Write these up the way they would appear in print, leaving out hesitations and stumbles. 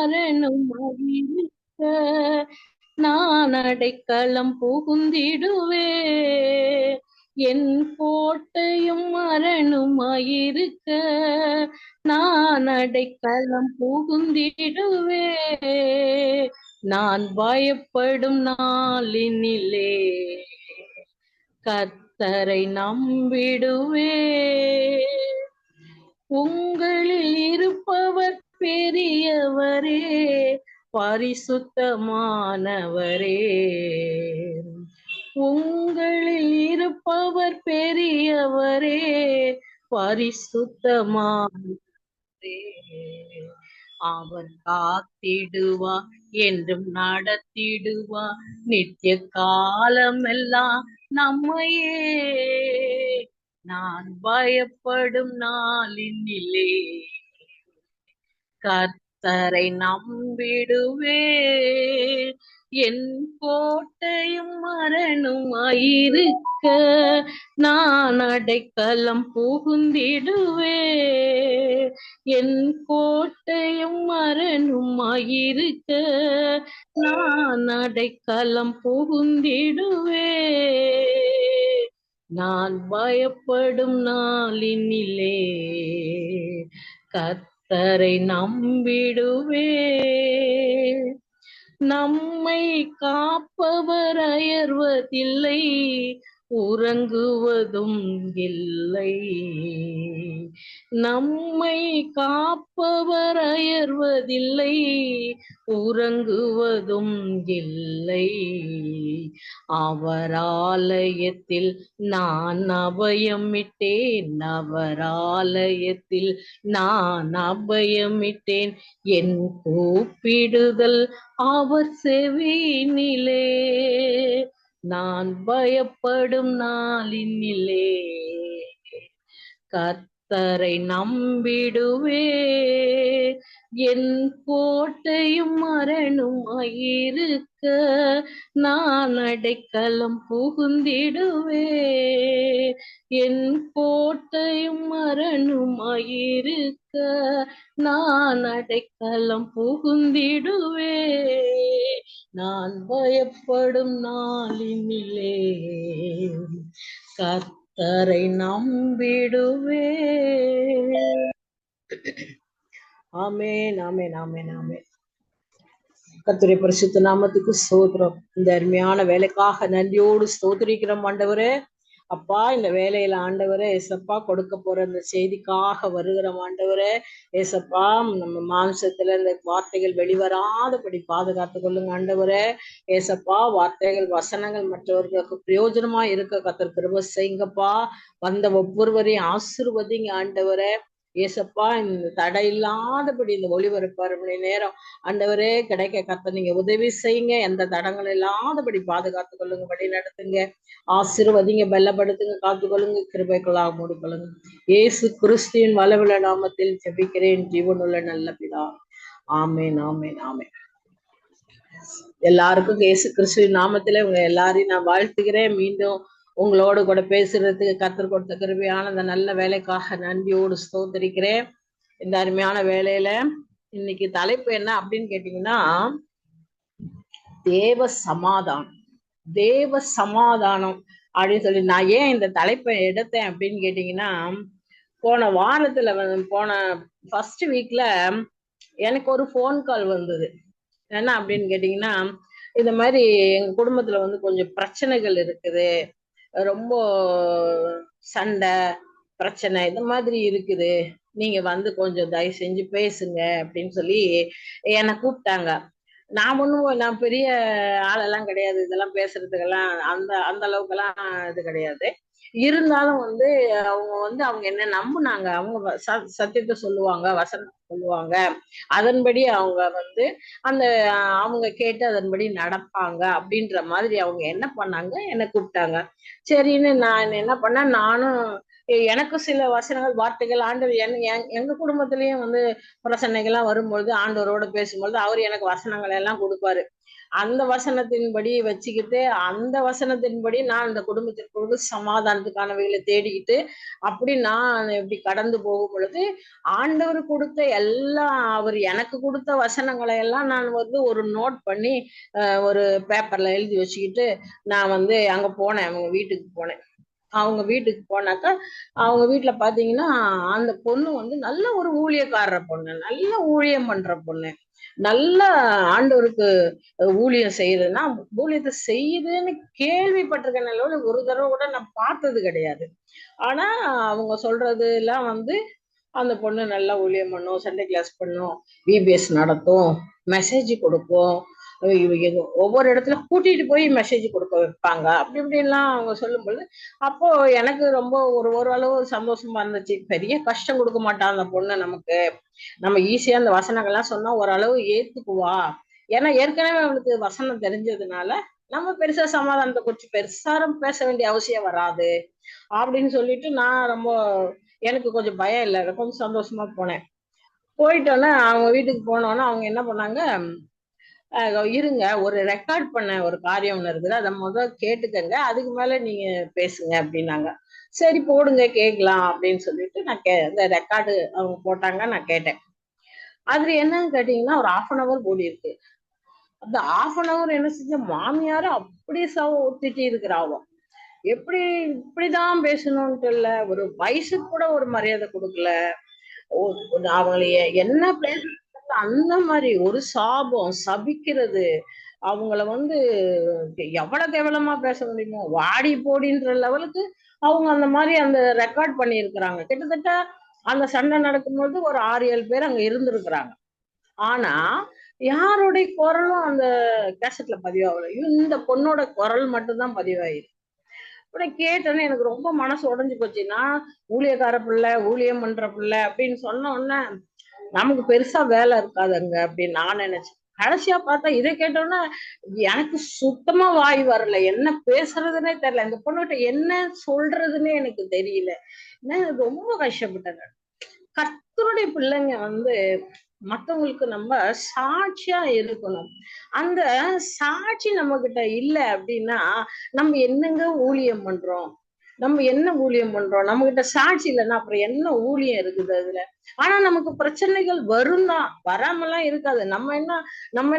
மரணுமாயிருக்க நான் அடைக்கலம் புகுந்திடுவே. என் கோட்டையும் மரணுமாயிருக்க நான் அடைக்கலம் புகுந்திடுவே. நான் பயப்படும் நாளினிலே கர்த்தரை நம்பிடுவே. உங்களில் இருப்பவர் பெரியவரே, பரிசுத்தமானவரே. உங்களில் இருப்பவர் பெரியவரே, பரிசுத்தமானவரே. அவர் காத்திடுவா என்றும் நடத்திடுவா நித்திய காலமெல்லாம் நம்மையே. நான் பயப்படும் நாளினிலே கர்த்தரை நம்பிடுவே. என் கோட்டையும் மரணுமாயிருக்க நான் அடைக்கலம் புகுந்திடுவே. என் கோட்டையும் மரணுமாயிருக்க நான் அடைக்கலம் புகுந்திடுவே. நான் பயப்படும் நாளினிலே கர்த்தரை நம்பிடுவே. நம்மை காப்பவர் அயர்வதில்லை, உறங்குவதும் இல்லை. நம்மை காப்பவர் அயர்வதில்லை, உறங்குவதும் இல்லை. அவர் ஆலயத்தில் நான் அபயமிட்டேன், அவர் ஆலயத்தில் நான் அபயமிட்டேன். என் கூப்பிடுதல் அவர் செவியினிலே. நான் பயப்படும் நாளினிலே கர்த்தரை நம்பிடுவே. என் கோட்டையும் மரணுமாயிருக்க நான் அடைக்கலம் புகுந்திடுவே. என் கோட்டையும் மரணுமாயிருக்க நான் அடைக்கலம் புகுந்திடுவே. நான் பயப்படும் நாளினிலே கர்த்தரை நம்பிடுவே. ஆமென், ஆமென், ஆமென், ஆமென். கர்த்தருடைய பரிசுத்த நாமத்துக்கு ஸ்தோத்திரம். இந்த அருமையான வேலைக்காக நன்றியோடு ஸ்தோத்திரிக்கிறோம் ஆண்டவரே. அப்பா, இந்த வேலையில ஆண்டவரே ஏசப்பா கொடுக்க போற இந்த செய்திக்காக வருகிறோம் ஆண்டவரே. ஏசப்பா, நம்ம மாம்சத்துல இந்த வார்த்தைகள் வெளிவராதபடி பாதுகாத்து கொள்ளுங்க ஆண்டவரே. ஏசப்பா, வார்த்தைகள் வசனங்கள் மற்றவர்களுக்கு பிரயோஜனமா இருக்க கர்த்தர் கிருபை செய்யுங்கப்பா. வந்த ஒவ்வொருவரையும் ஆசீர்வதிங்க ஆண்டவரே. ஏசப்பா, இந்த தடை இல்லாதபடி இந்த ஒளிபரப்பு 6 மணி நேரம் ஆண்டவரே கிடைக்க கர்த்தர் நீங்க உதவி செய்யுங்க. எந்த தடங்கள் இல்லாதபடி பாதுகாத்து கொள்ளுங்க, வழி நடத்துங்க, ஆசீர்வதிங்க, பலப்படுத்துங்க, காத்துக்கொள்ளுங்க, கிருபைக்குள்ளாக மூடிக்கொள்ளுங்க. இயேசு கிறிஸ்துவின் வல்லமையுள்ள நாமத்தில் ஜெபிக்கிறேன், ஜீவனுள்ள நல்ல பிதா. ஆமென், ஆமென், ஆமென். எல்லாருக்கும் இயேசு கிறிஸ்துவின் நாமத்துல உங்க எல்லாரையும் நான் வாழ்த்துகிறேன். மீண்டும் உங்களோடு கூட பேசுறதுக்கு கர்த்தர் கொடுத்த கிருபையான அந்த நல்ல வேலைக்காக நன்றியோடு ஸ்தோத்திரிக்கிறேன். இந்த அருமையான வேலையில இன்னைக்கு தலைப்பு என்ன அப்படின்னு கேட்டீங்கன்னா, தேவ சமாதானம். தேவ சமாதானம் அப்படின்னு சொல்லி நான் ஏன் இந்த தலைப்பை எடுத்தேன் அப்படின்னு கேட்டீங்கன்னா, போன வாரத்துல போன ஃபர்ஸ்ட் வீக்ல எனக்கு ஒரு ஃபோன் கால் வந்தது. என்ன அப்படின்னு கேட்டீங்கன்னா, இந்த மாதிரி எங்க குடும்பத்துல கொஞ்சம் பிரச்சனைகள் இருக்குது, ரொம்ப சண்டை பிரச்சனை இந்த மாதிரி இருக்குது, நீங்க கொஞ்சம் தயவு செஞ்சு பேசுங்க அப்படின்னு சொல்லி என்னை கூப்பிட்டாங்க. நான் பெரிய ஆளெல்லாம் கிடையாது, இதெல்லாம் பேசுறதுக்கெல்லாம் அந்த அந்த அளவுக்கெல்லாம் இது கிடையாது. இருந்தாலும் அவங்க அவங்க என்ன நம்புனாங்க. அவங்க சத்தியத்தை சொல்லுவாங்க, வசனத்தை சொல்லுவாங்க, அதன்படி அவங்க அந்த அவங்க கேட்டு அதன்படி நடப்பாங்க அப்படின்ற மாதிரி அவங்க என்ன பண்ணாங்க, என்னை கூப்பிட்டாங்க. சரின்னு நான் என்ன பண்ணேன், நானும் எனக்கு சில வசனங்கள் வார்த்தைகள் ஆண்டவர் எங்க குடும்பத்திலயும் வந்து பிரசன்னைகள்லாம் வரும்பொழுது ஆண்டவரோட பேசும்பொழுது அவர் எனக்கு வசனங்கள் எல்லாம் கொடுப்பாரு. அந்த வசனத்தின்படி வச்சுக்கிட்டு அந்த வசனத்தின்படி நான் இந்த குடும்பத்திற்குள் சமாதானத்துக்கானவைகளை தேடிக்கிட்டு அப்படி நான் இப்படி கடந்து போகும் பொழுது ஆண்டவர் கொடுத்த எல்லா அவர் எனக்கு கொடுத்த வசனங்களை எல்லாம் நான் வந்து ஒரு நோட் பண்ணி ஒரு பேப்பர்ல எழுதி வச்சுக்கிட்டு நான் வந்து அங்க போனேன், அவங்க வீட்டுக்கு போனேன். அவங்க வீட்டுக்கு போனாக்கா அவங்க வீட்டுல பாத்தீங்கன்னா அந்த பொண்ணு வந்து நல்ல ஒரு ஊழியக்காரர பொண்ணு, நல்ல ஊழியம் பண்ற பொண்ணு, நல்ல ஆண்டவருக்கு ஊழியம் செய்யுதுன்னா ஊழியத்தை செய்யுதுன்னு கேள்விப்பட்டிருக்கேன், ஒரு தடவை கூட நான் பார்த்தது கிடையாது. ஆனா அவங்க சொல்றது எல்லாம் வந்து அந்த பொண்ணு நல்லா ஊழியம் பண்ணும், சண்டே கிளாஸ் பண்ணும், விபிஎஸ் நடத்தும், மெசேஜ் கொடுக்கும், ஒவ்வொரு இடத்துல கூட்டிட்டு போய் மெசேஜ் கொடுக்க வைப்பாங்க, அப்படி இப்படின்லாம் அவங்க சொல்லும்போது அப்போ எனக்கு ரொம்ப ஓரளவு சந்தோஷமா இருந்துச்சு. பெரிய கஷ்டம் கொடுக்க மாட்டான் அந்த பொண்ணு நமக்கு, நம்ம ஈஸியா அந்த வசனங்கள்லாம் சொன்னா ஓரளவு ஏத்துக்குவா. ஏன்னா ஏற்கனவே அவளுக்கு வசனம் தெரிஞ்சதுனால நம்ம பெருசா சமாதானத்தை குறிச்சு பெருசாரம் பேச வேண்டிய அவசியம் வராது அப்படின்னு சொல்லிட்டு நான் ரொம்ப எனக்கு கொஞ்சம் பயம் இல்லை, கொஞ்சம் சந்தோஷமா போனேன். போயிட்டோன்னே அவங்க வீட்டுக்கு போனோன்னா அவங்க என்ன பண்ணாங்க, இருங்க ஒரு ரெக்கார்ட் பண்ண ஒரு காரியம் ஒண்ணு இருக்குது, அதை கேட்டுக்கங்க, அதுக்கு மேல நீங்க பேசுங்க அப்படின்னாங்க. சரி போடுங்க கேட்கலாம் அப்படின்னு சொல்லிட்டு நான் இந்த ரெக்கார்டு அவங்க போட்டாங்க, நான் கேட்டேன். அதுல என்னன்னு கேட்டீங்கன்னா ஒரு 1/2 கூடி இருக்கு. அந்த 1/2 என்ன செஞ்ச மாமியார அப்படியே திட்டி இருக்கிறாவோ, எப்படி இப்படிதான் பேசணும்ட்டு இல்ல, ஒரு வயசுக்கு கூட ஒரு மரியாதை கொடுக்கல, அவங்களை என்ன பேச அந்த மாதிரி ஒரு சாபம் சபிக்கிறது, அவங்கள வந்து எவ்வளவு கேவலமா பேச முடியுமோ வாடி போடின்ற லெவலுக்கு அவங்க அந்த மாதிரி அந்த ரெக்கார்ட் பண்ணி இருக்கிறாங்க. கிட்டத்தட்ட அந்த சண்டை நடக்கும்போது ஒரு 6-7 பேர் அங்க இருந்திருக்கிறாங்க. ஆனா யாருடைய குரலும் அந்த கேசட்ல பதிவாகல, இந்த பொண்ணோட குரல் மட்டும்தான் பதிவாயிருக்கு. இப்படி கேட்டோன்னே எனக்கு ரொம்ப மனசு உடைஞ்சு போச்சு. நான் ஊழியக்கார பிள்ளை, ஊழியம் பண்ற பிள்ளை அப்படின்னு சொன்ன உடனே நமக்கு பெருசா வேலை இருக்காதுங்க அப்படின்னு நான் நினைச்சேன். கடைசியா பார்த்தா இதை கேட்டோன்னா எனக்கு சுத்தமா வாய் வரல, என்ன பேசுறதுன்னே தெரியல, இந்த பொண்ணுகிட்ட என்ன சொல்றதுன்னே எனக்கு தெரியல. ரொம்ப கஷ்டப்பட்டேன். கர்த்தருடைய பிள்ளைங்க வந்து மத்தவங்களுக்கு நம்ம சாட்சியா இருக்கணும். அந்த சாட்சி நம்ம கிட்ட இல்ல அப்படின்னா நம்ம என்னங்க ஊழியம் பண்றோம், நம்ம என்ன ஊழியம் பண்றோம், நம்ம கிட்ட சாட்சி இல்லைன்னா அப்புறம் என்ன ஊழியம் இருக்குது அதுல. ஆனா நமக்கு பிரச்சனைகள் வரும் தான், வராமலாம் இருக்காது. நம்ம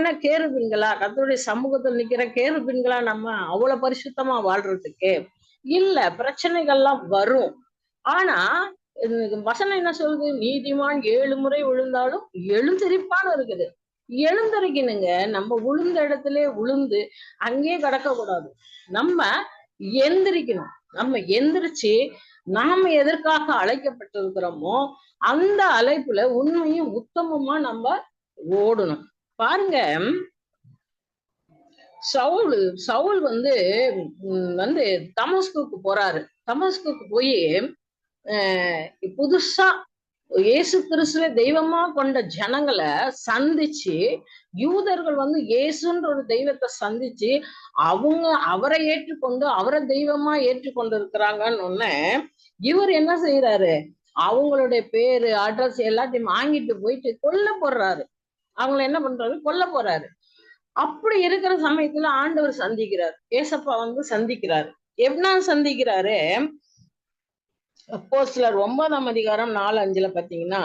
என்ன கேருபீன்களா, கர்த்தருடைய சமூகத்தில் நிக்கிற கேருபீன்களா நம்ம அவ்வளவு பரிசுத்தமா வாழ்றதுக்கு இல்ல, பிரச்சனைகள்லாம் வரும். ஆனா வசனம் என்ன சொல்லுது, நீதிமான் 7 முறை விழுந்தாலும் எழுந்திருப்பான்னு இருக்குது. எழுந்திருக்கணுங்க, நம்ம விழுந்த இடத்துல விழுந்து அங்கேயே கிடக்க கூடாது, நம்ம எந்திரிக்கணும். நம்ம எந்திரிச்சு நாம எதற்காக அழைக்கப்பட்டிருக்கிறோமோ அந்த அழைப்புல உண்மையும் உத்தமமா நம்ம ஓடணும். பாருங்க, சவுல் வந்து வந்து தமஸ்குக்கு போறாரு. தமஸ்குக்கு போய் புதுசா இயேசு கிறிஸ்துவ தெய்வமா கொண்ட ஜனங்களை சந்திச்சு, யூதர்கள் வந்து இயேசுன்ற ஒரு தெய்வத்தை சந்திச்சு அவங்க அவரை ஏற்றுக்கொண்டு அவரை தெய்வமா ஏற்றுக்கொண்டு இருக்கிறாங்கன்னு ஒண்ணு, இவர் என்ன செய்யறாரு, அவங்களுடைய பேரு அட்ரஸ் எல்லாத்தையும் வாங்கிட்டு போயிட்டு கொல்ல போடுறாரு. அவங்கள என்ன பண்றாரு, கொல்ல போறாரு. அப்படி இருக்கிற சமயத்துல ஆண்டவர் சந்திக்கிறார், ஏசப்பா வந்து சந்திக்கிறாரு. என்ன சந்திக்கிறாரு, அப்போஸ்தலர் 9ஆம் அதிகாரம் 4-5 பாத்தீங்கன்னா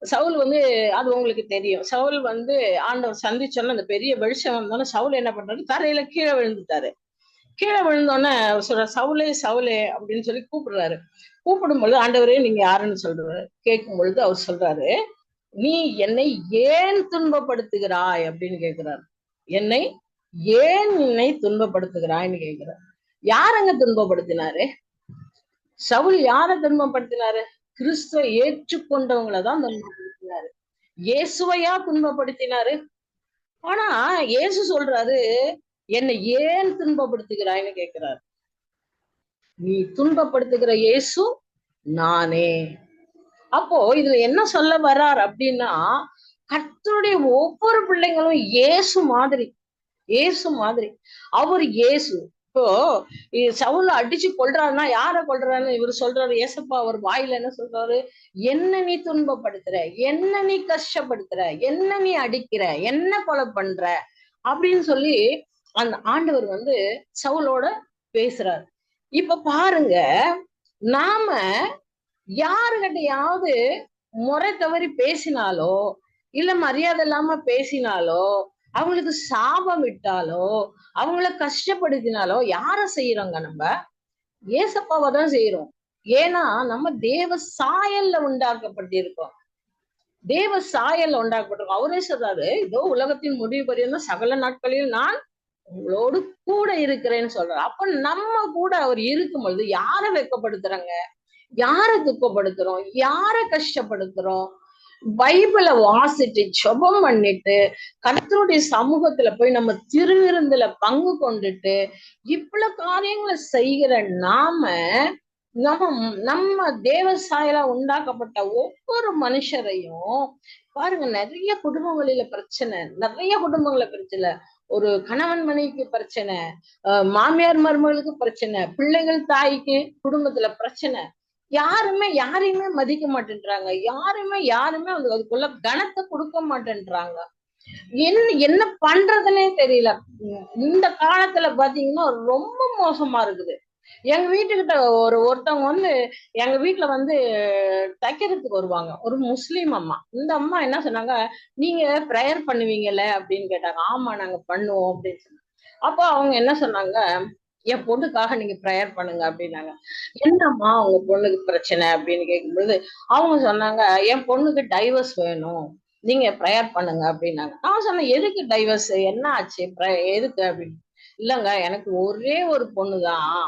சவுல் வந்து, அது உங்களுக்கு தெரியும், சவுல் வந்து ஆண்டவர் சந்திச்சோன்னா அந்த பெரிய வெளிச்சம் வந்தோன்னா சவுல் என்ன பண்றாரு, தரையில கீழே விழுந்துட்டாரு. கீழே விழுந்தோடனே சொல்ற, சவுலே சவுலே அப்படின்னு சொல்லி கூப்பிடுறாரு. கூப்பிடும் பொழுது ஆண்டவரே நீங்க யாருன்னு சொல்றாரு. கேட்கும் பொழுது அவர் சொல்றாரு, நீ என்னை ஏன் துன்பப்படுத்துகிறாய் அப்படின்னு கேட்கிறாரு. என்னை துன்பப்படுத்துகிறாய்ன்னு கேட்கிறார். யாரங்க துன்பப்படுத்தினாரு? சவுல் யார துன்பப்படுத்தினாரு? கிறிஸ்துவ ஏற்றுக்கொண்டவங்களதான் துன்பப்படுத்தினாரு. இயேசுவையா துன்பப்படுத்தினாரு? ஆனா இயேசு சொல்றாரு, என்னை ஏன் துன்பப்படுத்துகிறாய்ன்னு கேட்கிறாரு. நீ துன்பப்படுத்துகிற இயேசு நானே. அப்போ இதுல என்ன சொல்ல வர்றார் அப்படின்னா, கர்த்தருடைய ஒவ்வொரு பிள்ளைங்களும் இயேசு மாதிரி, இயேசு மாதிரி. அவர் இயேசு, இப்போ சவுல அடிச்சு கொல்றாருன்னா யார கொல்றாருன்னு இவர் சொல்றாரு. ஏசப்பா அவர் வாயில என்ன சொல்றாரு? என்ன நீ துன்பப்படுத்துற, என்ன நீ கஷ்டப்படுத்துற, என்ன நீ அடிக்கிற, என்ன கொலை பண்ற அப்படின்னு சொல்லி அந்த ஆண்டவர் சவுலோட பேசுறாரு. இப்ப பாருங்க, நாம யாருகிட்டயாவது முறை தவறி பேசினாலோ, இல்ல மரியாதை இல்லாம பேசினாலோ, அவங்களுக்கு சாபம் விட்டாலோ, அவங்கள கஷ்டப்படுத்தினாலோ யார செய்யறோங்க நம்ம? ஏசப்பாவை தான் செய்யறோம். ஏன்னா நம்ம தேவ சாயல்ல உண்டாக்கப்பட்டிருக்கோம். தேவ சாயல்ல உண்டாக்கப்பட்டிருக்கோம். அவரே சொல்றாரு, இதோ உலகத்தின் முடிவு பரியந்தம் சகல நாட்களில் நான் உங்களோடு கூட இருக்கிறேன்னு சொல்றாரு. அப்ப நம்ம கூட அவர் இருக்கும் பொழுது யார வெட்கப்படுத்துறாங்க? யார துக்கப்படுத்துறோம்? யார கஷ்டப்படுத்துறோம்? பைபிளை வாசிட்டு ஜெபம் பண்ணிட்டு கர்த்தருடைய சமூகத்துல போய் நம்ம திருவிருந்துல பங்கு கொண்டுட்டு இவ்வளவு காரியங்களை செய்கிற நாம நம்ம நம்ம தேவசாயலா உண்டாக்கப்பட்ட ஒவ்வொரு மனுஷரையும் பாருங்க, நிறைய குடும்பங்களில பிரச்சனை, நிறைய குடும்பங்கள பிரச்சனை. ஒரு கணவன் மனைவிக்கு பிரச்சனை, மாமியார் மருமகளுக்கு பிரச்சனை, பிள்ளைகள் தாய்க்கு குடும்பத்துல பிரச்சனை. யாருமே யாரையுமே மதிக்க மாட்டேன்றாங்க. யாருமே அதுக்குள்ள கனத்தை கொடுக்க மாட்டேன்றாங்க. என்ன பண்றதுன்னே தெரியல. இந்த காலத்துல பாத்தீங்கன்னா ரொம்ப மோசமா இருக்குது. எங்க வீட்டுக்கிட்ட ஒருத்தவங்க எங்க வீட்டுல தைக்கிறதுக்கு வருவாங்க. ஒரு முஸ்லீம் அம்மா. இந்த அம்மா என்ன சொன்னாங்க, நீங்க ப்ரேயர் பண்ணுவீங்கல்ல அப்படின்னு கேட்டாங்க. ஆமா நாங்க பண்ணுவோம் அப்படின்னு சொன்னாங்க. அப்போ அவங்க என்ன சொன்னாங்க, என் பொண்ணுக்காக நீங்க ப்ரேயர் பண்ணுங்க அப்படின்னாங்க. என்னம்மா உங்க பொண்ணுக்கு பிரச்சனை அப்படின்னு கேட்கும்போது அவங்க சொன்னாங்க, என் பொண்ணுக்கு டைவர்ஸ் வேணும், நீங்க ப்ரேயர் பண்ணுங்க அப்படின்னாங்க. நான் சொன்னேன், எதுக்கு டைவர்ஸ், என்ன ஆச்சு, எதுக்கு அப்படின்னு. இல்லங்க, எனக்கு ஒரே ஒரு பொண்ணுதான்,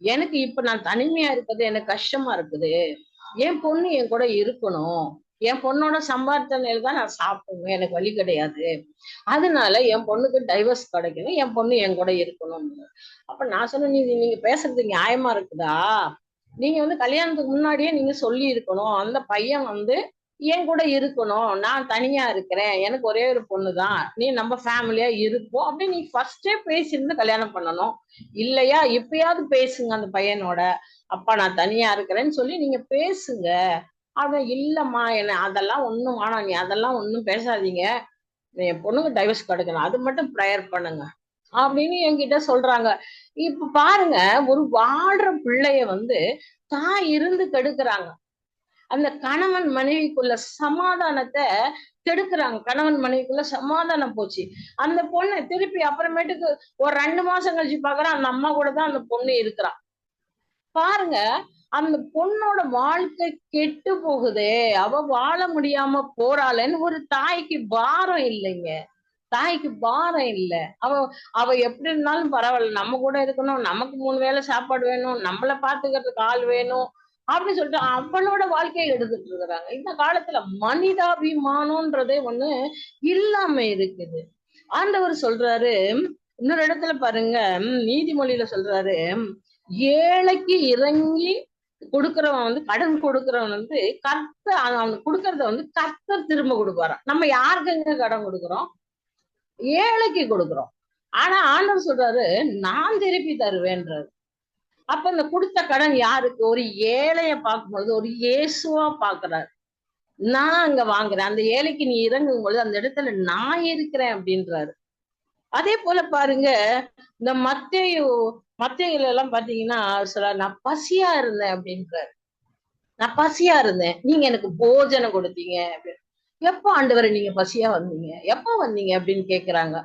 எனக்கு இப்ப நான் தனிமையா இருக்கிறது எனக்கு கஷ்டமா இருக்குது, என் பொண்ணு என் கூட இருக்கணும், என் பொண்ணோட சம்பாத்தனையில தான் நான் சாப்பிடணும், எனக்கு வழி கிடையாது, அதனால என் பொண்ணுக்கு டைவர்ஸ் கிடைக்கணும், என் பொண்ணு என் கூட இருக்கணும். அப்ப நான் சொன்னேன், நீங்க பேசுறது நியாயமா இருக்குதா? நீங்க கல்யாணத்துக்கு முன்னாடியே நீங்க சொல்லி இருக்கணும், அந்த பையன் என் கூட இருக்கணும், நான் தனியா இருக்கிறேன், எனக்கு ஒரே ஒரு பொண்ணுதான், நீ நம்ம ஃபேமிலியா இருப்போம் அப்படின்னு நீ ஃபர்ஸ்டே பேசியிருந்து கல்யாணம் பண்ணணும். இல்லையா இப்பயாவது பேசுங்க அந்த பையனோட, அப்பா நான் தனியா இருக்கிறேன்னு சொல்லி நீங்க பேசுங்க. அவன் இல்லம்மா என்ன அதெல்லாம் ஒண்ணும் வேணாம், நீ அதெல்லாம் ஒண்ணும் பேசாதீங்க, என் பொண்ணுக்கு டைவர்ஸ் கிடைக்கணும், அது மட்டும் ப்ரேயர் பண்ணுங்க அப்படின்னு என்கிட்ட சொல்றாங்க. இப்ப பாருங்க, ஒரு வாழ்ற பிள்ளைய தாய் இருந்து கெடுக்குறாங்க. அந்த கணவன் மனைவிக்குள்ள சமாதானத்தை கெடுக்குறாங்க. கணவன் மனைவிக்குள்ள சமாதானம் போச்சு. அந்த பொண்ணு திருப்பி அப்புறமேட்டுக்கு ஒரு 2 மாசம் கழிச்சு பாக்குறான், அந்த அம்மா கூட தான் அந்த பொண்ணு இருக்கிறான். பாருங்க, அந்த பொண்ணோட வாழ்க்கை கெட்டு போகுதே, அவ வாழ முடியாம போறாளேன்னு ஒரு தாய்க்கு பாரம் இல்லைங்க. தாய்க்கு பாரம் இல்ல. அவ அவ எப்படி இருந்தாலும் பரவாயில்ல, நம்ம கூட இருக்கணும், நமக்கு 3 வேளை சாப்பாடு வேணும், நம்மள பாத்துக்கிறதுக்கு ஆள் வேணும் அப்படின்னு சொல்லிட்டு அவளோட வாழ்க்கையை எடுத்துட்டு இருக்கிறாங்க. இந்த காலத்துல மனிதாபிமானம்ன்றதே இல்லாம இருக்குது. ஆண்டவர் சொல்றாரு இன்னொரு இடத்துல பாருங்க, நீதிமொழியில சொல்றாரு, ஏழைக்கு இறங்கி கொடுக்கிறவன் கடன் கொடுக்கிறவன் கர்த்தர் அவனுக்கு கொடுக்கறத கர்த்தர் திரும்ப கொடுப்பாராம். நம்ம யாருக்குங்க கடன் கொடுக்குறோம்? ஏழைக்கு கொடுக்குறோம். ஆனா ஆண்டவர் சொல்றாரு, நான் திருப்பி தருவேன்றாரு. அப்ப இந்த கொடுத்த கடன் யாருக்கு? ஒரு ஏழைய பார்க்கும்போது ஒரு இயேசுவா பாக்குறாரு. நான் அங்க வாங்குறேன், அந்த ஏழைக்கு நீ இறங்கும் பொழுது அந்த இடத்துல நான் இருக்கிறேன் அப்படின்றாரு. அதே போல பாருங்க, இந்த மத்தேயுல எல்லாம் பாத்தீங்கன்னா சொல்ல, நான் பசியா இருந்தேன் அப்படின்றாரு. நான் பசியா இருந்தேன், நீங்க எனக்கு போஜனம் கொடுத்தீங்க அப்படின்னு. எப்ப ஆண்டவரை நீங்க பசியா வந்தீங்க, எப்ப வந்தீங்க அப்படின்னு கேக்குறாங்க.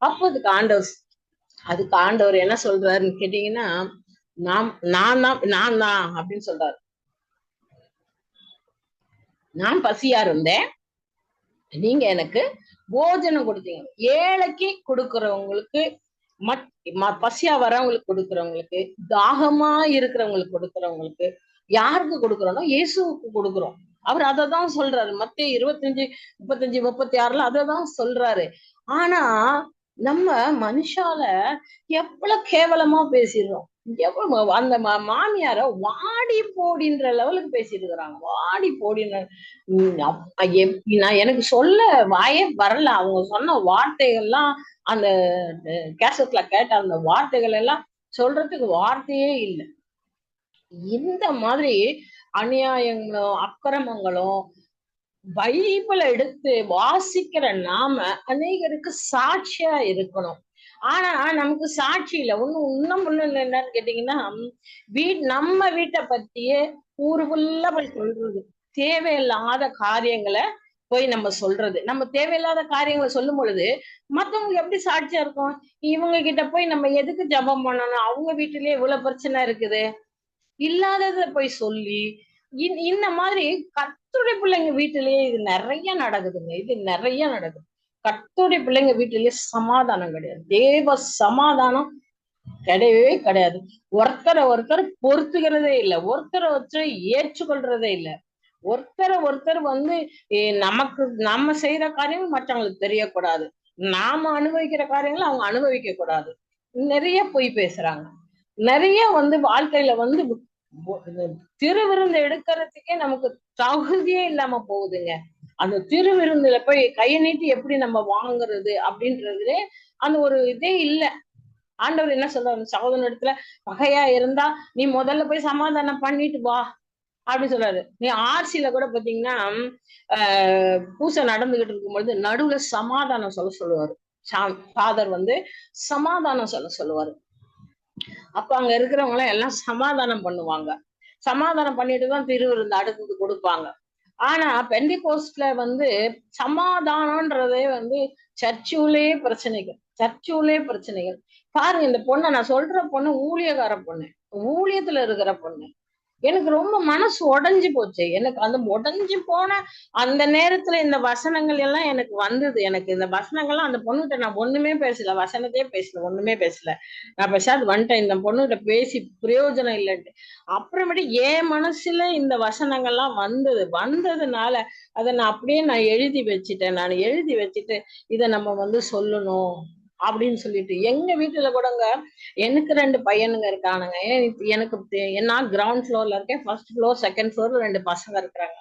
அப்போ அதுக்கு ஆண்டவர் என்ன சொல்றாருன்னு கேட்டீங்கன்னா, நான் தான் அப்படின்னு சொல்றாரு. நான் பசியா இருந்தேன், நீங்க எனக்கு போஜனம் கொடுத்தீங்க. ஏழைக்கு கொடுக்கறவங்களுக்கு, பசியா வரவங்களுக்கு கொடுக்கறவங்களுக்கு, தாகமா இருக்கிறவங்களுக்கு கொடுக்கறவங்களுக்கு, யாருக்கு கொடுக்கறோம்னா இயேசுவுக்கு கொடுக்குறோம். அவர் அததான் சொல்றாரு. மத்தேயு 25, 35, 36 அததான் சொல்றாரு. ஆனா நம்ம மனுஷால எவ்வளவு கேவலமா பேசிடுறோம். எவ்வளவு அந்த மாமியார வாடி போடின்ற லெவலுக்கு பேசிட்டு இருக்கிறாங்க. வாடி போடின்ற நான் எனக்கு சொல்ல வாயே வரல. அவங்க சொன்ன வார்த்தைகள்லாம் அந்த கேசட்ல கேட்ட அந்த வார்த்தைகள் எல்லாம் சொல்றதுக்கு வார்த்தையே இல்லை. இந்த மாதிரி அநியாயங்களும் அக்கிரமங்களும் பைபிளை எடுத்து வாசிக்கிற நாம அநேகருக்கு சாட்சியா இருக்கணும். ஆனா நமக்கு சாட்சி இல்லை. இன்னும் என்னன்னு கேட்டீங்கன்னா, நம்ம வீட்டை பத்தியே ஊரு ஃபுல்லா போய் சொல்றது, தேவையில்லாத காரியங்களை போய் நம்ம சொல்றது. நம்ம தேவையில்லாத காரியங்களை சொல்லும் பொழுது மத்தவங்களுக்கு எப்படி சாட்சியா இருக்கும்? இவங்க கிட்ட போய் நம்ம எதுக்கு ஜெபம் பண்ணணும்? அவங்க வீட்டிலேயே இவ்வளவு பிரச்சனை இருக்குது, இல்லாதத போய் சொல்லி இந்த மாதிரி கர்த்தருடைய பிள்ளைங்க வீட்டிலேயே இது நிறைய நடக்குதுங்க. இது நிறைய நடக்குது. கர்த்தருடைய பிள்ளைங்க வீட்டிலேயே சமாதானம் கிடையாது. தேவ சமாதானம் கிடையவே கிடையாது. ஒருத்தரை பொறுத்துக்கிறதே இல்லை, ஒருத்தரை ஏற்றுக்கொள்றதே இல்லை. ஒருத்தர் வந்து நமக்கு நம்ம செய்யற காரியங்கள் மற்றவங்களுக்கு தெரியக்கூடாது, நாம அனுபவிக்கிற காரியங்களை அவங்க அனுபவிக்க கூடாது. நிறைய பொய் பேசுறாங்க. நிறைய வந்து வாழ்க்கையில வந்து திருவிருந்து எடுக்கிறதுக்கே நமக்கு தகுதியே இல்லாம போகுதுங்க. அந்த திருவிருந்துல போய் கையை நீட்டி எப்படி நம்ம வாங்குறது அப்படின்றதுலே அந்த ஒரு இதே இல்ல. ஆண்டவர் என்ன சொல்றாரு, சகோதரன் இடத்துல பகையா இருந்தா நீ முதல்ல போய் சமாதானம் பண்ணிட்டு வா அப்படின்னு சொல்றாரு. நீ ஆர்சியில கூட பாத்தீங்கன்னா பூசை நடந்துகிட்டு இருக்கும்பொழுது நடுவுல சமாதானம் சொல்லுவாரு. ஃபாதர் வந்து சமாதானம் சொல்லுவாரு. அப்ப அங்க இருக்கிறவங்க எல்லாம் சமாதானம் பண்ணுவாங்க. சமாதானம் பண்ணிட்டுதான் திருவிருந்து அடுத்தது கொடுப்பாங்க. ஆனா பெண்டிகோஸ்ட்ல வந்து சமாதானம்ன்றதே வந்து சர்ச்சுலயே பிரச்சனைகள். பாருங்க, இந்த பொண்ணை நான் சொல்ற பொண்ணு ஊழியக்கார பொண்ணு, ஊழியத்துல இருக்கிற பொண்ணு. எனக்கு ரொம்ப மனசு உடைஞ்சு போச்சு. எனக்கு அந்த உடைஞ்சு போன அந்த நேரத்துல இந்த வசனங்கள் எல்லாம் எனக்கு வந்தது. எனக்கு இந்த வசனங்கள்லாம் அந்த பொண்ணுகிட்ட நான் ஒண்ணுமே பேசல, வசனத்தையே பேசல, ஒண்ணுமே பேசல. நான் பேசாது வந்துட்டேன், இந்த பொண்ணுகிட்ட பேசி பிரயோஜனம் இல்லைன்ட்டு. அப்புறமேட்டு என் மனசுல இந்த வசனங்கள்லாம் வந்ததுனால அதை நான் எழுதி வச்சுட்டேன். நான் எழுதி வச்சுட்டு இதை நம்ம வந்து சொல்லணும் அப்படின்னு சொல்லிட்டு எங்க வீட்டுல கூடங்க எனக்கு 2 பையனுங்க இருக்கானுங்க. எனக்கு நான் கிரவுண்ட் ஃப்ளோர்ல இருக்கேன், ஃபர்ஸ்ட் ஃப்ளோர் செகண்ட் ஃப்ளோர்ல 2 பசங்க இருக்கிறாங்க.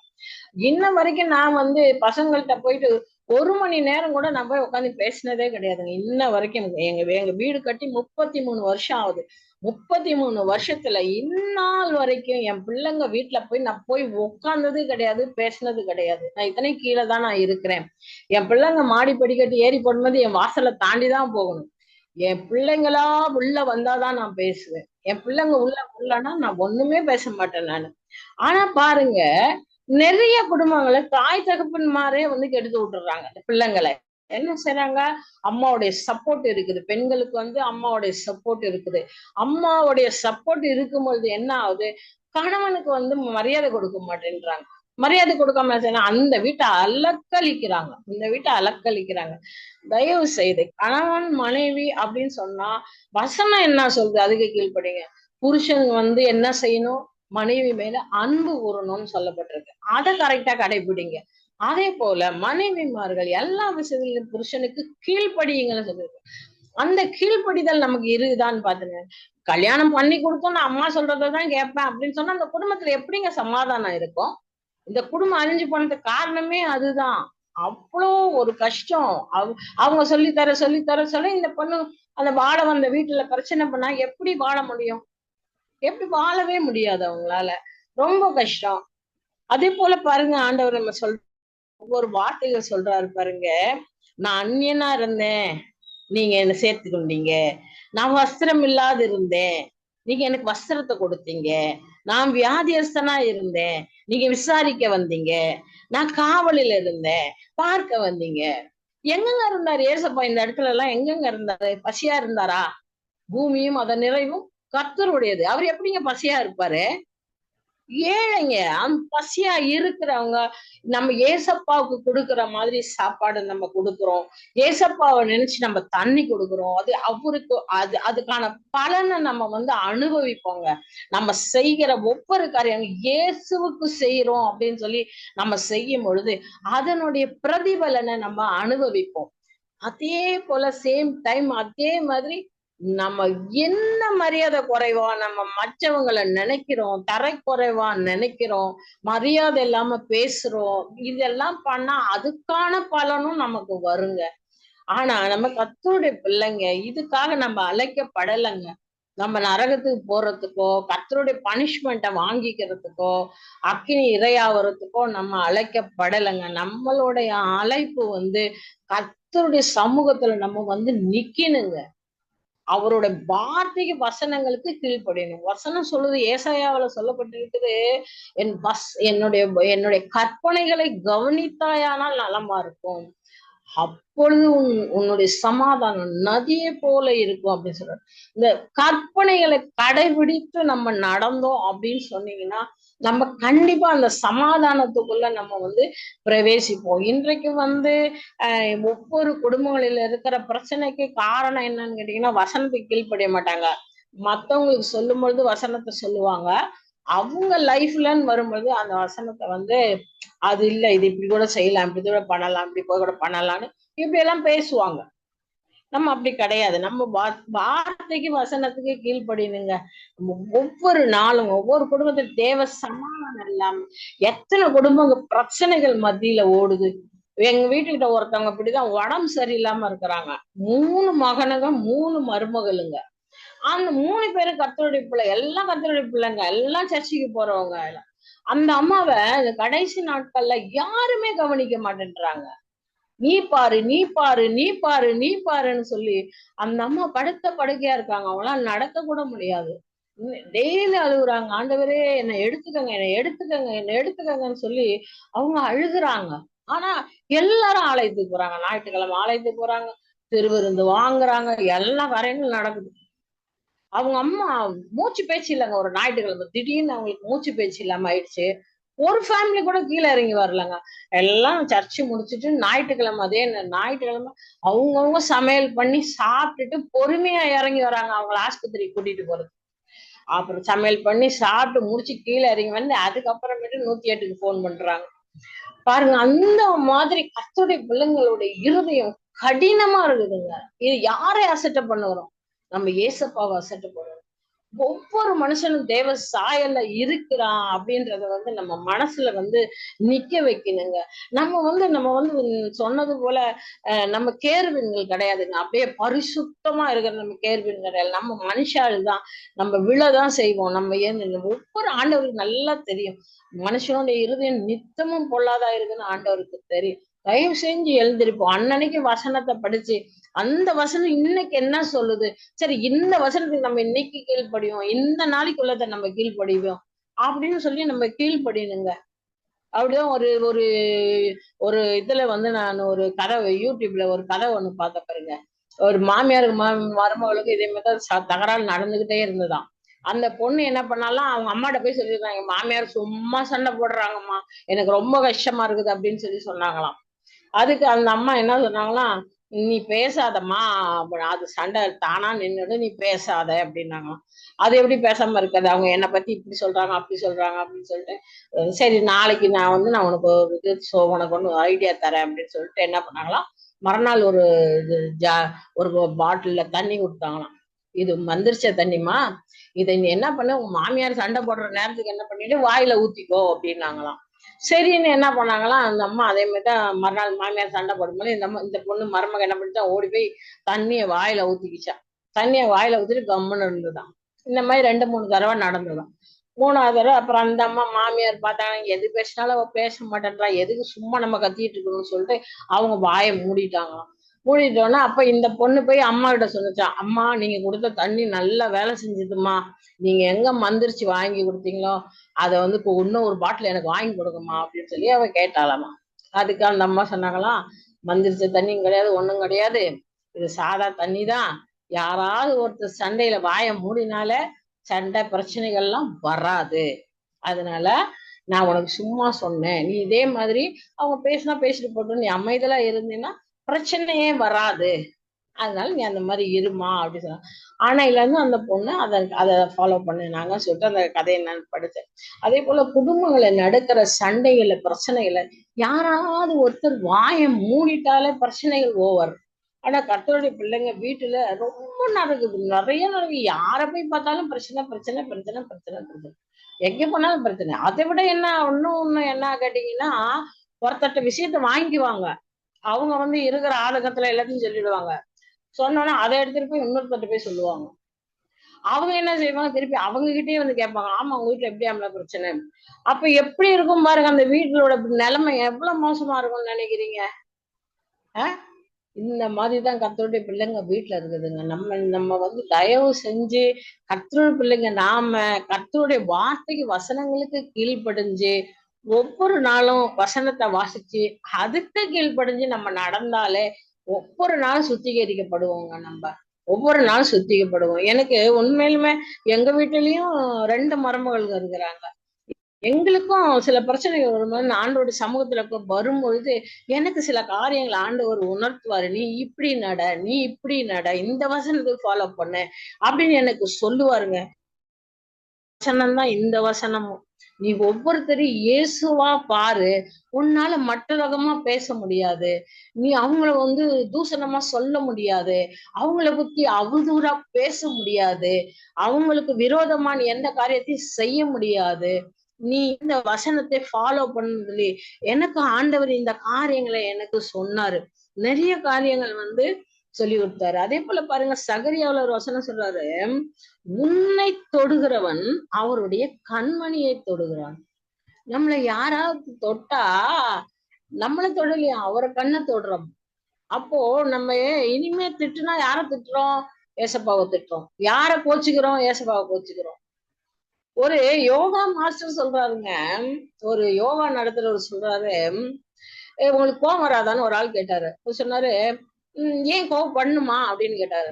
இன்ன வரைக்கும் நான் வந்து பசங்கள்கிட்ட போயிட்டு 1 மணி நேரம் கூட நான் போய் உட்காந்து பேசினதே கிடையாதுங்க. இன்ன வரைக்கும் எங்க வீடு கட்டி 33 வருஷம் ஆகுது. 33 வருஷத்துல இந்நாள் வரைக்கும் என் பிள்ளைங்க வீட்டுல போய் நான் போய் உட்கார்ந்தது கிடையாது, பேசினது கிடையாது. நான் இத்தனை கீழே தான் நான் இருக்கிறேன். என் பிள்ளைங்க மாடி படிக்கட்டு ஏறி போடும்போது என் வாசலை தாண்டிதான் போகணும். என் பிள்ளைங்களா உள்ள வந்தாதான் நான் பேசுவேன். என் பிள்ளைங்க உள்ளனா நான் ஒண்ணுமே பேச மாட்டேன் நானு. ஆனா பாருங்க, நிறைய குடும்பங்களை தாய் தகப்பன்மாரே வந்து கெடுத்து விட்டுறாங்க அந்த பிள்ளைங்களை. என்ன செய்யறாங்க? அம்மாவுடைய சப்போர்ட் இருக்குது, பெண்களுக்கு வந்து அம்மாவுடைய சப்போர்ட் இருக்குது. அம்மாவுடைய சப்போர்ட் இருக்கும் பொழுது என்ன ஆகுது, கணவனுக்கு வந்து மரியாதை கொடுக்க மாட்டேன்றாங்க. மரியாதை கொடுக்காம அந்த வீட்டை அலக்களிக்கிறாங்க. தயவு செய்து கணவன் மனைவி அப்படின்னு சொன்னா வசனம் என்ன சொல்றது, அதுக்கு கீழ்ப்படிங்க. புருஷன் வந்து என்ன செய்யணும், மனைவி மேல அன்பு கூறணும்னு சொல்லப்பட்டிருக்கு. அதை கரெக்டா கடைபிடிங்க. அதே போல மனைவிமார்கள் எல்லா விஷயத்திலும் புருஷனுக்கு கீழ்ப்படியுங்கன்னு சொல்லிருக்கு. அந்த கீழ்ப்படிதல் நமக்கு இருக்குதான்னு பாத்துங்க. கல்யாணம் பண்ணி கொடுத்தோம், நான் அம்மா சொல்றதான் கேட்பேன் அப்படின்னு சொன்னா அந்த குடும்பத்துல எப்படிங்க சமாதானம் இருக்கும்? இந்த குடும்பம் அழிஞ்சு போனதுக்கு காரணமே அதுதான். அவ்வளோ ஒரு கஷ்டம். அவங்க சொல்லித்தர இந்த பொண்ணு அந்த வாழ வந்த வீட்டுல பிரச்சனை பண்ணா எப்படி வாழ முடியும்? எப்படி வாழவே முடியாது அவங்களால. ரொம்ப கஷ்டம். அதே போல பாருங்க, ஆண்டவர் நம்ம ஒவ்வொரு வார்த்தைகள் சொல்றாரு பாருங்க. நான் அந்நியனா இருந்தேன், நீங்க என்ன சேர்த்து கொண்டீங்க. நான் வஸ்திரம் இல்லாது இருந்தேன், நீங்க எனக்கு வஸ்திரத்தை கொடுத்தீங்க. நான் வியாதியஸ்தனா இருந்தேன், நீங்க விசாரிக்க வந்தீங்க. நான் காவலில் இருந்தேன், பார்க்க வந்தீங்க. எங்கெங்க இருந்தாரு ஏசப்பா இந்த இடத்துல எல்லாம்? எங்கெங்க இருந்தாரு? பசியா இருந்தாரா? பூமியும் அதன் நிறைவும் கர்த்தருடையது. அவர் எப்படிங்க பசியா இருப்பாரு? ஏழைங்க, அந்த பசியா இருக்கிறவங்க நம்ம ஏசப்பாவுக்கு கொடுக்குற மாதிரி சாப்பாடு நம்ம கொடுக்குறோம். ஏசப்பாவை நினைச்சு நம்ம தண்ணி கொடுக்குறோம். அது அவருக்கு அதுக்கான பலனை நம்ம வந்து அனுபவிப்போங்க. நம்ம செய்கிற ஒவ்வொரு காரியம் இயேசுவுக்கு செய்யறோம் அப்படின்னு சொல்லி நம்ம செய்யும் பொழுது அதனுடைய பிரதிபலனை நம்ம அனுபவிப்போம். அதே போல சேம் டைம் அதே மாதிரி நம்ம என்ன மரியாதை குறைவா நம்ம மற்றவங்களை நினைக்கிறோம், தரை குறைவா நினைக்கிறோம், மரியாதை இல்லாம பேசுறோம், இதெல்லாம் பண்ணா அதுக்கான பலனும் நமக்கு வருங்க. ஆனா நம்ம கர்த்தருடைய பிள்ளைங்க, இதுக்காக நம்ம அழைக்கப்படலைங்க. நம்ம நரகத்துக்கு போறதுக்கோ, கர்த்தருடைய பனிஷ்மெண்ட்டை வாங்கிக்கிறதுக்கோ, அக்கினி இரையாவறதுக்கோ நம்ம அழைக்கப்படலைங்க. நம்மளுடைய அழைப்பு வந்து கர்த்தருடைய சமூகத்துல நம்ம வந்து நிக்கணுங்க. அவருடைய வார்த்தைக்கு வசனங்களுக்கு கீழ்ப்படியணும். வசனம் சொல்லுது, ஏசாயாவுல சொல்லப்பட்டிருக்குது, என்னுடைய என்னுடைய கற்பனைகளை கவனித்தாயானால் நலமா இருக்கும். அப்பொழுது உன்னுடைய சமாதானம் நதியை போல இருக்கும் அப்படின்னு சொல்றாரு. இந்த கற்பனைகளை கடைபிடித்து நம்ம நடந்தோம் அப்படின்னு சொன்னீங்கன்னா, நம்ம கண்டிப்பா அந்த சமாதானத்துக்குள்ள நம்ம வந்து பிரவேசிப்போம். இன்றைக்கு வந்து ஒவ்வொரு குடும்பங்களில இருக்கிற பிரச்சனைக்கு காரணம் என்னன்னு கேட்டீங்கன்னா, வசனத்துக்கு கீழ்ப்படிய மாட்டாங்க. மத்தவங்களுக்கு சொல்லும் பொழுது வசனத்தை சொல்லுவாங்க. அவங்க லைஃப்லன்னு வரும்போது அந்த வசனத்தை வந்து அது இல்ல, இது இப்படி கூட செய்யலாம், இப்படி கூட பண்ணலாம், இப்படி போய் கூட பண்ணலாம்னு இப்படி எல்லாம் பேசுவாங்க. நம்ம அப்படி கிடையாது. நம்ம வார்த்தைக்கு வசனத்துக்கு கீழ்ப்படியணுங்க. ஒவ்வொரு நாளும் ஒவ்வொரு குடும்பத்தில் தேவ சமாதானம் இல்லாம எத்தனை குடும்பங்க பிரச்சனைகள் மத்தியில ஓடுது. எங்க வீட்டுக்கிட்ட ஒருத்தவங்க இப்படிதான் உடம்பு சரியில்லாம இருக்கிறாங்க. 3 மகனுங்க, 3 மருமகளுங்க. அந்த 3 பேரும் கர்த்தருடைய பிள்ளை, எல்லாம் கர்த்தருடைய பிள்ளைங்க, எல்லாம் சர்ச்சுக்கு போறவங்க. அந்த அம்மாவை இந்த கடைசி நாட்கள்ல யாருமே கவனிக்க மாட்டேன்றாங்க. நீ பாரு, நீ பாரு, நீ பாரு, நீ பாருன்னு சொல்லி அந்த அம்மா படுத்த படுக்கையா இருக்காங்க. அவங்களால நடக்க கூட முடியாது. டெய்லி அழுகுறாங்க, ஆண்டவரே என்னை எடுத்துக்கங்க, என்னை எடுத்துக்கங்க, என்னை எடுத்துக்கங்கன்னு சொல்லி அவங்க அழுகுறாங்க. ஆனா எல்லாரும் ஆலயத்துக்கு போறாங்க. ஞாயிற்றுக்கிழமை ஆலயத்துக்கு போறாங்க, திருவிருந்து வாங்குறாங்க, எல்லா காரியங்களும் நடக்குது. அவங்க அம்மா மூச்சு பேச்சு இல்லைங்க. ஒரு ஞாயிற்றுக்கிழமை திடீர்னு அவங்களுக்கு மூச்சு பேச்சு இல்லாம ஆயிடுச்சு. ஒரு ஃபேமிலி கூட கீழே இறங்கி வரலங்க. எல்லாம் சர்ச்சு முடிச்சுட்டு ஞாயிற்றுக்கிழமை அதே ஞாயிற்றுக்கிழமை அவங்கவுங்க சமையல் பண்ணி சாப்பிட்டுட்டு பொறுமையா இறங்கி வராங்க அவங்கள ஆஸ்பத்திரிக்கு கூட்டிட்டு போறது. அப்புறம் சமையல் பண்ணி சாப்பிட்டு முடிச்சு கீழே இறங்கி வந்து அதுக்கப்புறமேட்டு 108க்கு போன் பண்றாங்க. பாருங்க, அந்த மாதிரி கர்த்தருடைய பிள்ளைங்களுடைய இருதயம் கடினமா இருக்குதுங்க. இது யாரை அசட்டை பண்ணுகிறோம்? நம்ம ஏசப்பாவை அசட்டை பண்ணுறோம். ஒவ்வொரு மனுஷனும் தேவ சாயல்ல இருக்கிறான் அப்படின்றத வந்து நம்ம மனசுல வந்து நிக்க வைக்கணுங்க. நம்ம வந்து சொன்னது போல நம்ம கேர்வின்கள் கிடையாதுங்க. அப்படியே பரிசுத்தமா இருக்கிற நம்ம கேர்வின் கிடையாது. நம்ம மனுஷாள் தான். நம்ம விழதான் செய்வோம். நம்ம ஏன் ஒவ்வொரு ஆண்டவருக்கு நல்லா தெரியும். மனுஷனுடைய இருதயம் நித்தமும் பொல்லாதா இருக்குன்னு ஆண்டவருக்கு தெரியும். தயவு செஞ்சு எழுந்திருப்போம். அன்னன்னைக்கு வசனத்தை படிச்சு அந்த வசனம் இன்னைக்கு என்ன சொல்லுது, சரி இந்த வசனத்துக்கு நம்ம இன்னைக்கு கீழ்ப்படிவோம், இந்த நாளைக்குள்ளத நம்ம கீழ்ப்படிவோம் அப்படின்னு சொல்லி நம்ம கீழ்ப்படியணுங்க. அப்படிதான் ஒரு ஒரு ஒரு இதுல வந்து நான் ஒரு கதை யூடியூப்ல ஒரு கதை ஒண்ணு பார்த்த பாருங்க. ஒரு மாமியாருக்கு மருமகளுக்கு இதே மாதிரி தான் தகராறு நடந்துகிட்டே இருந்ததாம். அந்த பொண்ணு என்ன பண்ணாலும் அவங்க அம்மாட்ட போய் சொல்லிருக்காங்க, மாமியார் சும்மா சண்டை போடுறாங்கம்மா, எனக்கு ரொம்ப கஷ்டமா இருக்குது அப்படின்னு சொல்லி சொன்னாங்களாம். அதுக்கு அந்த அம்மா என்ன சொன்னாங்களாம், நீ பேசாதம்மா, அது சண்டை தானா நின்னுடும், நீ பேசாத அப்படின்னாங்களாம். அது எப்படி பேசாம இருக்காது, அவங்க என்னை பத்தி இப்படி சொல்றாங்க அப்படி சொல்றாங்க அப்படின்னு சொல்லிட்டு சரி நாளைக்கு நான் உனக்கு ஒரு உனக்கு ஒண்ணு ஐடியா தரேன் அப்படின்னு சொல்லிட்டு என்ன பண்ணாங்களாம், மறுநாள் ஒரு இது ஒரு பாட்டில்ல தண்ணி கொடுத்தாங்களாம். இது மந்திரிச்ச தண்ணிமா, இதை நீ என்ன பண்ண, உங்க மாமியார் சண்டை போடுற நேரத்துக்கு என்ன பண்ணிட்டு வாயில ஊத்திக்கோ அப்படின்னாங்களாம். சரின்னு என்ன பண்ணாங்களாம், அந்த அம்மா அதே மாதிரிதான் மறுநாள் மாமியார் சண்டை போடும்போது இந்த பொண்ணு மருமக என்ன பண்ணிட்டா, ஓடி போய் தண்ணிய வாயில ஊத்திக்கிச்சான். தண்ணிய வாயில ஊத்திட்டு கம்முன்னு இருந்துதான். இந்த மாதிரி 2-3 தடவை நடந்ததாம். 3வது தடவை அப்புறம் அந்த அம்மா மாமியார் பார்த்தாங்க, எது பேசினாலும் அவ பேச மாட்டேன்றா, எதுக்கு சும்மா நம்ம கத்திட்டு இருக்கணும்னு சொல்லிட்டு அவங்க வாயை மூடிட்டாங்களாம். மூடிட்டோன்னா அப்ப இந்த பொண்ணு போய் அம்மா கிட்ட சொல்லிச்சான், அம்மா நீங்க கொடுத்த தண்ணி நல்லா வேலை செஞ்சதுமா, நீங்க எங்க மந்திரிச்சு வாங்கி கொடுத்தீங்களோ அதை வந்து இன்னும் ஒரு பாட்டில் எனக்கு வாங்கி கொடுங்கம்மா அப்படின்னு சொல்லி அவ கேட்டாளாமா. அதுக்கு அந்த அம்மா சொன்னாங்களாம், மந்திரிச்ச தண்ணியும் கிடையாது, ஒண்ணும் கிடையாது, இது சாதா தண்ணி தான். யாராவது ஒருத்தர் சண்டையில வாயை மூடினாலே சண்டை பிரச்சனைகள்லாம் வராது. அதனால நான் உனக்கு சும்மா சொன்னேன், நீ இதே மாதிரி அவங்க பேசினா பேசிட்டு போட்டு நீ அமைதலா இருந்தீன்னா பிரச்சனையே வராது. அதனால நீ அந்த மாதிரி இருமா அப்படி சொன்னா. ஆனையில இருந்து அந்த பொண்ணு அதை ஃபாலோ பண்ணினாங்க சொல்லிட்டு அந்த கதையை நான் படித்தேன். அதே போல குடும்பங்களை நடக்கிற சண்டைகளை பிரச்சனைகளை யாராவது ஒருத்தர் வாயை மூடிட்டாலே பிரச்சனைகள் ஓவர். ஆனா கர்த்தருடைய பிள்ளைங்க வீட்டுல ரொம்ப நடக்குது, நிறைய நடக்குது. யாரை போய் பார்த்தாலும் பிரச்சனை பிரச்சனை பிரச்சனை பிரச்சனை பிரச்சனை, எங்க போனாலும் பிரச்சனை. அதை விட என்ன ஒண்ணு என்ன கேட்டீங்கன்னா, ஒருத்தட்ட விஷயத்த வாங்கிக்குவாங்க, அவங்க வந்து இருக்கிற ஆதகத்துல எல்லாத்தையும் சொல்லிடுவாங்க. சொன்னோன்னா அதை எடுத்துட்டு போய் இன்னொருத்தட்ட போய் சொல்லுவாங்க. அவங்க என்ன செய்வாங்க, திருப்பி அவங்க கிட்டயே வந்து கேட்பாங்க, ஆமா உங்க வீட்டுல எப்படி ஆம்பளை பிரச்சனை. அப்ப எப்படி இருக்கும் பாருங்க, அந்த வீட்டுலோட நிலைமை எவ்வளவு மோசமா இருக்கும்னு நினைக்கிறீங்க? இந்த மாதிரிதான் கர்த்தருடைய பிள்ளைங்க வீட்டுல இருக்குதுங்க. நம்ம நம்ம வந்து தயவு செஞ்சு கர்த்தருடைய பிள்ளைங்க நாம கர்த்தருடைய வார்த்தைக்கு வசனங்களுக்கு கீழ்ப்படிஞ்சு ஒவ்வொரு நாளும் வசனத்தை வாசிச்சு அதுக்கு கீழ்ப்படிஞ்சு நம்ம நடந்தாலே ஒவ்வொரு நாளும் சுத்திகரிக்கப்படுவோங்க. நம்ம ஒவ்வொரு நாளும் சுத்திகரிக்கப்படுவோம். எனக்கு உண்மையிலுமே எங்க வீட்டுலயும் 2 மருமகள் இருக்கிறாங்க. எங்களுக்கும் சில பிரச்சனைகள் வரும்போது ஆண்டவருடைய சமூகத்துல வரும்பொழுது எனக்கு சில காரியங்களை ஆண்டவர் உணர்த்துவாரு. நீ இப்படி நட, நீ இப்படி நட, இந்த வசனத்தை ஃபாலோ பண்ணு அப்படின்னு எனக்கு சொல்லுவாருங்க. வசனம் தான் இந்த வசனமும். நீ ஒவ்வொருத்தரையும் இயேசுவா பாரு. உன்னால மற்ற ரகமா பேச முடியாது. நீ அவங்கள வந்து தூசணமா சொல்ல முடியாது. அவங்கள பத்தி அவதூறா பேச முடியாது. அவங்களுக்கு விரோதமா நீ எந்த காரியத்தையும் செய்ய முடியாது. நீ இந்த வசனத்தை ஃபாலோ பண்ணி எனக்கு ஆண்டவர் இந்த காரியங்களை எனக்கு சொன்னாரு. நிறைய காரியங்கள் வந்து சொல்லி கொடுத்தாரு. அதே போல பாருங்க, சகரியாவுல ஒரு வசனம் சொல்றாரு, உன்னை தொடுகிறவன் அவருடைய கண்மணியை தொடுகிறான். நம்மள யாராவது தொட்டா நம்மள தொடலையா, அவரை கண்ணை தொடுறோம். அப்போ நம்ம இனிமே திட்டுனா யார திட்டுறோம்? ஏசப்பாவை திட்டுறோம். யார கோச்சுக்கிறோம்? ஏசப்பாவை கோச்சுக்கிறோம். ஒரு யோகா மாஸ்டர் சொல்றாருங்க, ஒரு யோகா நடத்துறவர் சொல்றாரு, உங்களுக்கு கோவம் வராதான்னு ஒரு ஆள் கேட்டாரு. சொன்னாரு, ஏன் கோவம் பண்ணுமா அப்படின்னு கேட்டாரு.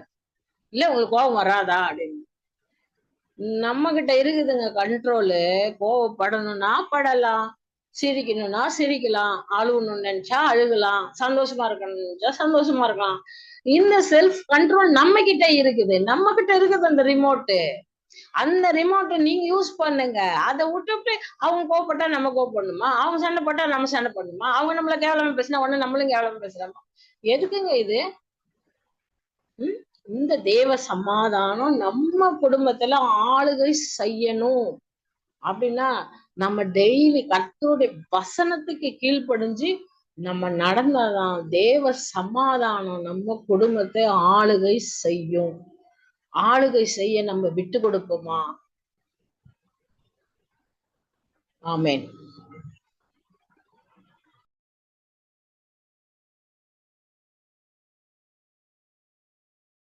இல்ல உங்களுக்கு கோவம் வராதா அப்படின்னு. நம்ம கிட்ட இருக்குதுங்க கண்ட்ரோலு. கோவப்படணும்னா படலாம், சிரிக்கணும்னா சிரிக்கலாம், அழுகணும்னு நினைச்சா அழுகலாம், சந்தோஷமா இருக்கணும்னு நினைச்சா சந்தோஷமா இருக்கலாம். இந்த செல்ஃப் கண்ட்ரோல் நம்ம கிட்ட இருக்குது. நம்ம கிட்ட இருக்குது அந்த ரிமோட்டு. அந்த ரிமோட்டை நீங்க யூஸ் பண்ணுங்க. அதை விட்டுட்டு அவங்க கோவப்பட்டா நம்ம கோவப்படணுமா, அவங்க சண்டை போட்டா நம்ம சண்டை பண்ணணுமா, அவங்க நம்மள கேவலமா பேசினா உடனே நம்மளும் கேவலமா பேசுறாமா? எதுக்குங்க இது? இந்த தேவ சமாதானம் நம்ம குடும்பத்துல ஆளுகை செய்யணும் அப்படின்னா நம்ம டெய்லி கர்த்தருடைய வசனத்துக்கு கீழ்ப்படிஞ்சு நம்ம நடந்தாதான் தேவ சமாதானம் நம்ம குடும்பத்தை ஆளுகை செய்யும். ஆளுகை செய்ய நம்ம விட்டு கொடுப்போமா? ஆமென்.